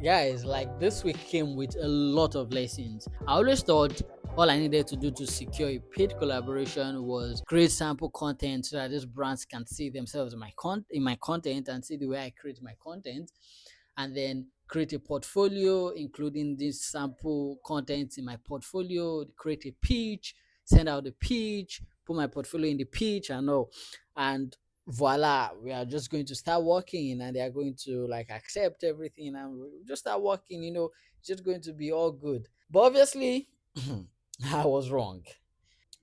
Guys, like this week came with a lot of lessons. I always thought all I needed to do to secure a paid collaboration was create sample content so that these brands can see themselves in my content and see the way I create my content, and then create a portfolio including this sample content in my portfolio, create a pitch, send out the pitch, put my portfolio in the pitch and all. And voila, we are just going to start working and they are going to like accept everything and we'll just start working, it's just going to be all good. But obviously, I was wrong.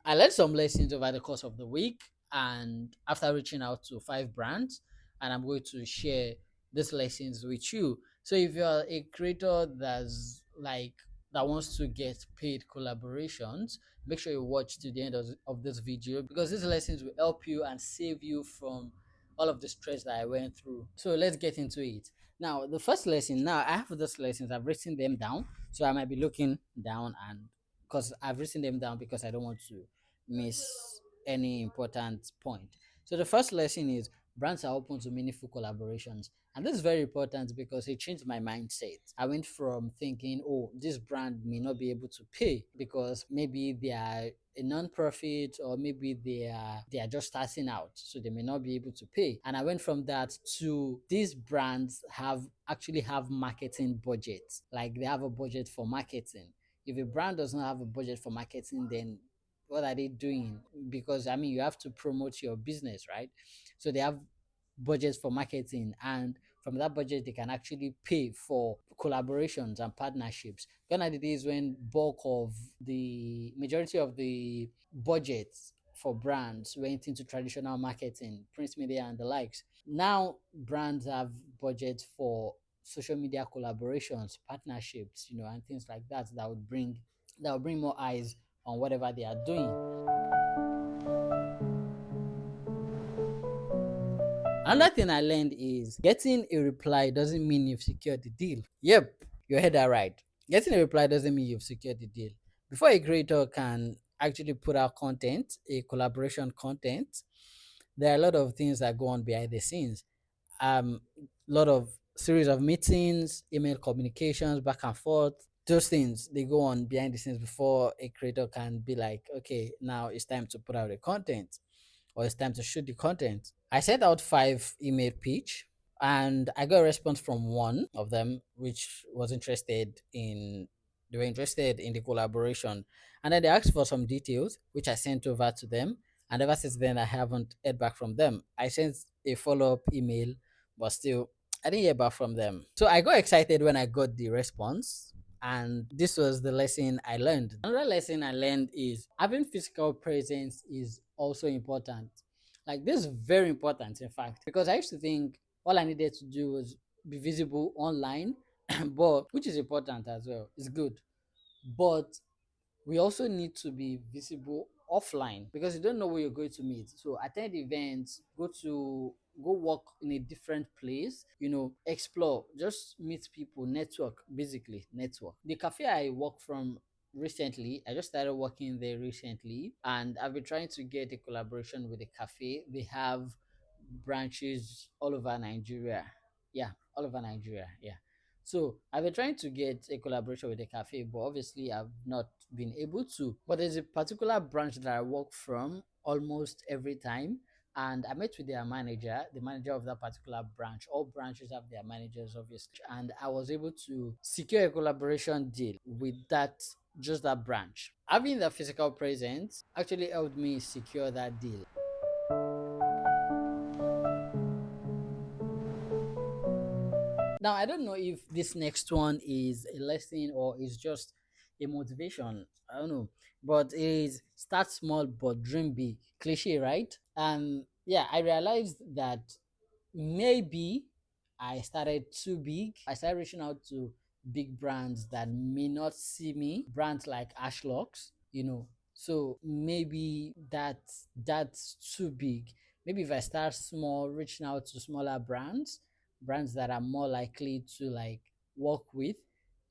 I learned some lessons over the course of the week, and after reaching out to 5 brands, and I'm going to share these lessons with you. So if you're a creator that wants to get paid collaborations, make sure you watch to the end of this video because these lessons will help you and save you from all of the stress that I went through. So let's get into it. Now, the first lesson, now I have those lessons, I've written them down. So I might be looking down and because I've written them down because I don't want to miss any important point. So the first lesson is brands are open to meaningful collaborations. And this is very important because it changed my mindset. I went from thinking, oh, this brand may not be able to pay because maybe they are a non-profit or maybe they are just starting out, so they may not be able to pay. And I went from that to these brands have marketing budgets, like they have a budget for marketing. If a brand does not have a budget for marketing, then what are they doing? Because I mean, you have to promote your business, right? So they have budgets for marketing, and from that budget, they can actually pay for collaborations and partnerships. Gone are the days when bulk of the majority of the budgets for brands went into traditional marketing, print media, and the likes. Now, brands have budgets for social media collaborations, partnerships, and things like that that would bring more eyes on whatever they are doing. Another thing I learned is getting a reply doesn't mean you've secured the deal. Yep, you heard that right. Getting a reply doesn't mean you've secured the deal. Before a creator can actually put out content, a collaboration content, there are a lot of things that go on behind the scenes. Lot of series of meetings, email communications, back and forth. Those things they go on behind the scenes before a creator can be like, okay, now it's time to put out the content or it's time to shoot the content. I sent out 5 email pitch and I got a response from one of them, which was interested in they were interested in the collaboration. And then they asked for some details, which I sent over to them. And ever since then, I haven't heard back from them. I sent a follow-up email, but still I didn't hear back from them. So I got excited when I got the response. And this was the lesson I learned. Another lesson I learned is having physical presence is also important. Like this is very important, in fact, because I used to think all I needed to do was be visible online, but which is important as well. It's good, but we also need to be visible offline because you don't know where you're going to meet. So attend events, go work in a different place, explore, just meet people, network, basically network. The cafe I work from recently, I just started working there recently, and I've been trying to get a collaboration with the cafe. They have branches all over Nigeria. Yeah, all over Nigeria. Yeah. So I've been trying to get a collaboration with the cafe, but obviously I've not been able to. But there's a particular branch that I work from almost every time. And I met with their manager, the manager of that particular branch. All branches have their managers, obviously. And I was able to secure a collaboration deal with just that branch. Having the physical presence actually helped me secure that deal. Now, I don't know if this next one is a lesson or is just a motivation. I don't know. But it is start small but dream big. Cliche, right? And yeah, I realized that maybe I started too big. I started reaching out to big brands that may not see me, brands like Ashlocks. So maybe that's too big. Maybe if I start small, reaching out to smaller brands that are more likely to like work with,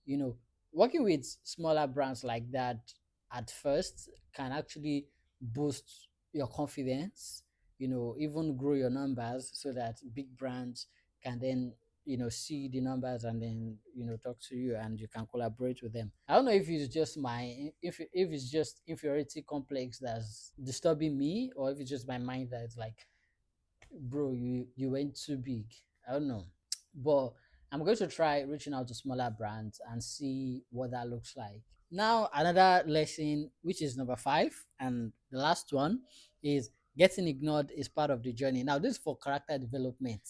you know, working with smaller brands like that at first can actually boost your confidence, even grow your numbers so that big brands can then see the numbers and then talk to you and you can collaborate with them. I don't know if it's just my if it's just inferiority complex that's disturbing me, or if it's just my mind that's like, bro, you went too big. I don't know, but I'm going to try reaching out to smaller brands and see what that looks like. Now, another lesson, which is number 5, and the last one, is getting ignored is part of the journey. Now, this is for character development.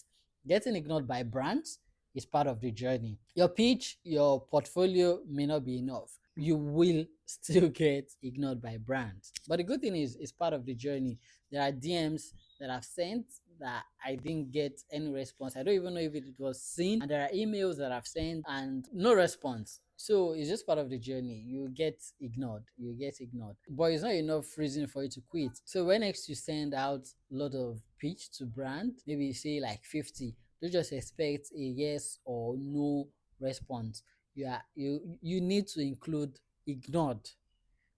Getting ignored by brands is part of the journey. Your pitch, your portfolio may not be enough. You will still get ignored by brands. But the good thing is, it's part of the journey. There are DMs that I've sent that I didn't get any response. I don't even know if it was seen. And there are emails that I've sent and no response. So it's just part of the journey. You get ignored. You get ignored. But it's not enough reason for you to quit. So when next you send out a lot of pitch to brand, maybe you say like 50, don't just expect a yes or no response. You need to include ignored,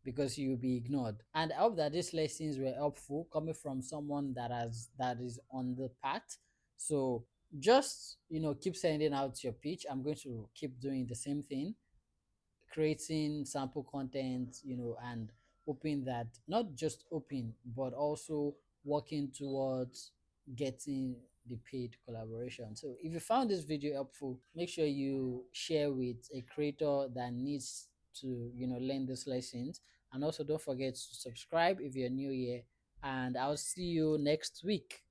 because you'll be ignored. And I hope that these lessons were helpful coming from someone that is on the path. So just keep sending out your pitch. I'm going to keep doing the same thing, creating sample content, and hoping that not just open, but also working towards getting the paid collaboration. So if you found this video helpful, make sure you share with a creator that needs to, learn these lessons. And also don't forget to subscribe if you're new here. And I'll see you next week.